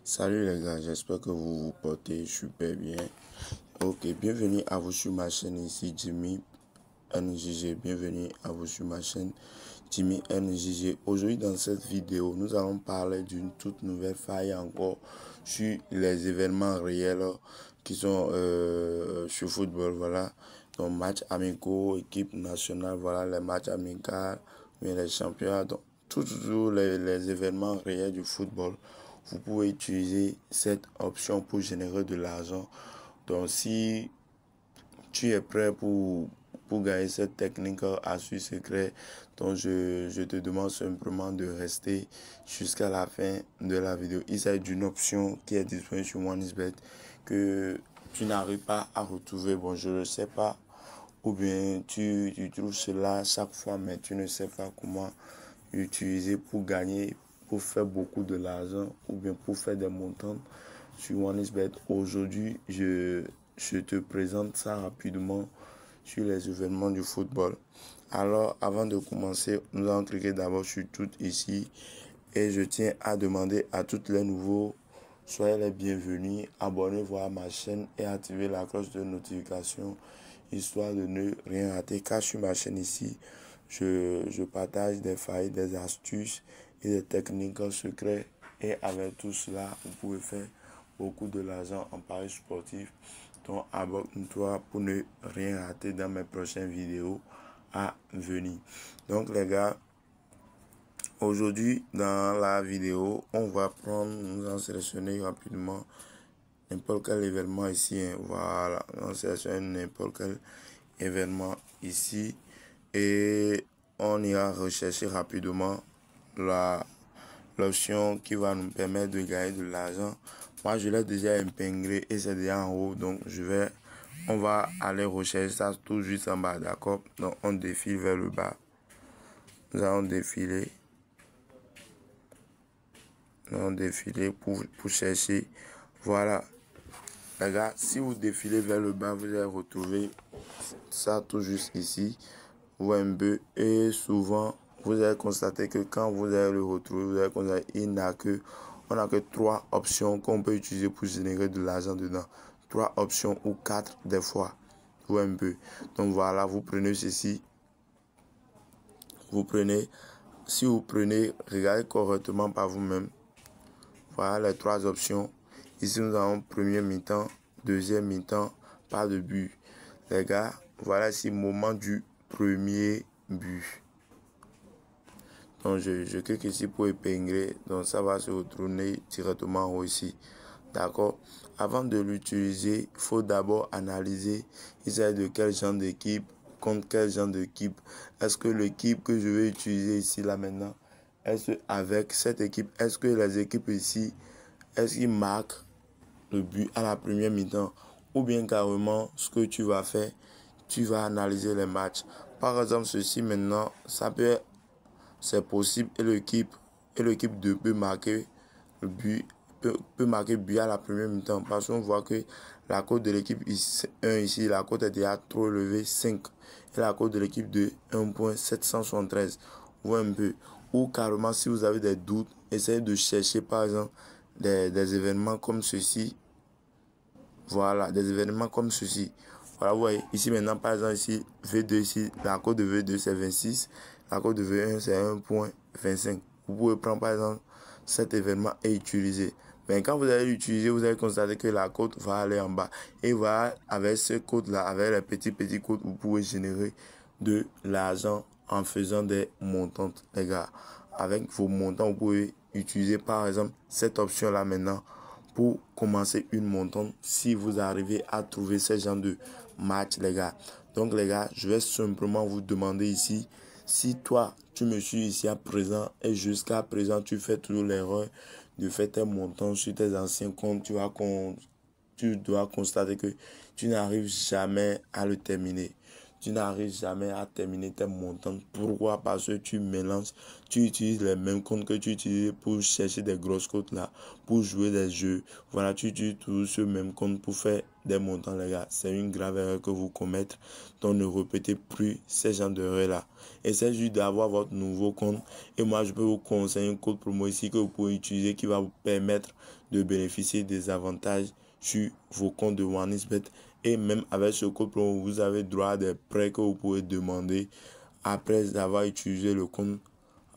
Salut les gars, j'espère que vous vous portez super bien. Ok, bienvenue à vous sur ma chaîne ici, Jimmy NJG. Bienvenue à vous sur ma chaîne, Jimmy NJG. Aujourd'hui, dans cette vidéo, nous allons parler d'une toute nouvelle faille encore sur les événements réels qui sont sur football. Voilà, donc matchs amicaux, équipe nationale, voilà, les matchs amicaux, les championnats, donc tous les événements réels du football. Vous pouvez utiliser cette option pour générer de l'argent. Donc si tu es prêt pour gagner cette technique astuce secret, donc je te demande simplement de rester jusqu'à la fin de la vidéo. Il s'agit d'une option qui est disponible sur OneXBet que tu n'arrives pas à retrouver. Bon, je ne sais pas, ou bien tu trouves cela chaque fois, mais tu ne sais pas comment utiliser pour gagner, pour faire beaucoup de l'argent ou bien pour faire des montants sur OneXBet. Aujourd'hui, je te présente ça rapidement sur les événements du football. Alors, avant de commencer, nous allons cliquer d'abord sur tout ici et je tiens à demander à tous les nouveaux, soyez les bienvenus, abonnez-vous à ma chaîne et activez la cloche de notification histoire de ne rien rater, car sur ma chaîne ici, je partage des failles, des astuces et des techniques secrètes. Et avec tout cela, vous pouvez faire beaucoup de l'argent en paris sportif. Donc, abonne-toi pour ne rien rater dans mes prochaines vidéos à venir. Donc, les gars, aujourd'hui, dans la vidéo, on va nous en sélectionner rapidement n'importe quel événement ici. Voilà, on sélectionne n'importe quel événement ici et on ira rechercher rapidement l'option qui va nous permettre de gagner de l'argent. Moi, je l'ai déjà épinglé et c'est déjà en haut, donc on va aller rechercher ça tout juste en bas, d'accord? Donc on défile vers le bas. Nous allons défiler. Nous allons défiler pour chercher. Voilà. Les gars, si vous défilez vers le bas, vous allez retrouver ça tout juste ici. Vous voyez un peu. Et souvent, vous allez constater que quand vous allez le retrouver, vous allez constater qu'il on n'a que 3 options qu'on peut utiliser pour générer de l'argent dedans. 3 options ou 4 des fois. Vous voyez un peu. Donc voilà, vous prenez ceci. Si vous prenez, regardez correctement par vous-même. Voilà les 3 options. Ici, nous avons premier mi-temps, deuxième mi-temps, pas de but. Les gars, voilà ici le moment du premier but. Donc, je clique ici pour épingler. Donc, ça va se retourner directement en haut ici. D'accord? Avant de l'utiliser, il faut d'abord analyser il s'agit de quel genre d'équipe, contre quel genre d'équipe. Est-ce que l'équipe que je vais utiliser ici, là maintenant, est-ce avec cette équipe, est-ce que les équipes ici, est-ce qu'ils marquent le but à la première mi-temps, ou bien carrément ce que tu vas faire, tu vas analyser les matchs. Par exemple, ceci maintenant, c'est possible et l'équipe 2 peut marquer le but, peut marquer but à la première mi-temps parce qu'on voit que la cote de l'équipe 1 ici, la cote est déjà trop élevée, 5, et la cote de l'équipe 2, 1.773. Vous voyez un peu. Ou carrément, si vous avez des doutes, essayez de chercher par exemple des événements comme ceci. Voilà, des événements comme ceci. Voilà, vous voyez, ici maintenant, par exemple, ici, V2, ici, la cote de V2, c'est 26. La cote de V1, c'est 1.25. Vous pouvez prendre, par exemple, cet événement et utiliser. Mais quand vous allez l'utiliser, vous allez constater que la cote va aller en bas. Et voilà, avec ce code-là, avec les petits codes, vous pouvez générer de l'argent en faisant des montants, les gars. Avec vos montants, vous pouvez utiliser, par exemple, cette option-là maintenant pour commencer une montante si vous arrivez à trouver ce genre de match, les gars. Donc les gars, je vais simplement vous demander ici, si toi tu me suis ici à présent et jusqu'à présent tu fais toujours l'erreur de faire tes montants sur tes anciens comptes, tu dois constater que tu n'arrives jamais à le terminer. tu n'arrives jamais à terminer tes montants. Pourquoi? Parce que tu mélanges, tu utilises les mêmes comptes que tu utilises pour chercher des grosses cotes là, pour jouer des jeux. Voilà, tu utilises toujours ce même compte pour faire des montants, les gars. C'est une grave erreur que vous commettez. Donc ne répétez plus ces genres d'erreurs là. Essayez juste d'avoir votre nouveau compte. Et moi, je peux vous conseiller un code promo ici que vous pouvez utiliser qui va vous permettre de bénéficier des avantages sur vos comptes de OneXBet. Et même avec ce code promo, vous avez droit à des prêts que vous pouvez demander après avoir utilisé le compte,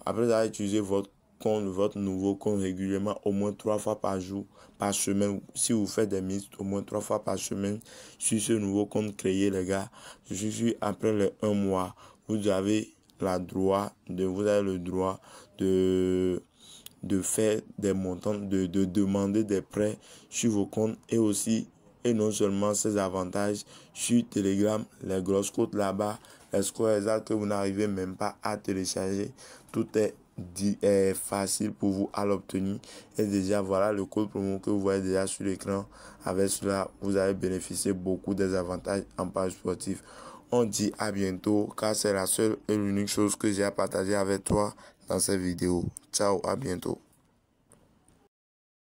après avoir utilisé votre compte, votre nouveau compte régulièrement, au moins 3 fois par jour, par semaine. Si vous faites des mises au moins 3 fois par semaine sur ce nouveau compte créé, les gars, je suis sûr, après les 1 mois, vous avez le droit de faire des montants, de demander des prêts sur vos comptes et aussi, et non seulement ces avantages sur Telegram, les grosses cotes là-bas, les scores exacts que vous n'arrivez même pas à télécharger, tout est facile pour vous à l'obtenir. Et déjà, voilà le code promo que vous voyez déjà sur l'écran. Avec cela, vous allez bénéficier beaucoup des avantages en page sportive. On dit à bientôt, car c'est la seule et l'unique chose que j'ai à partager avec toi dans cette vidéo. Ciao, à bientôt.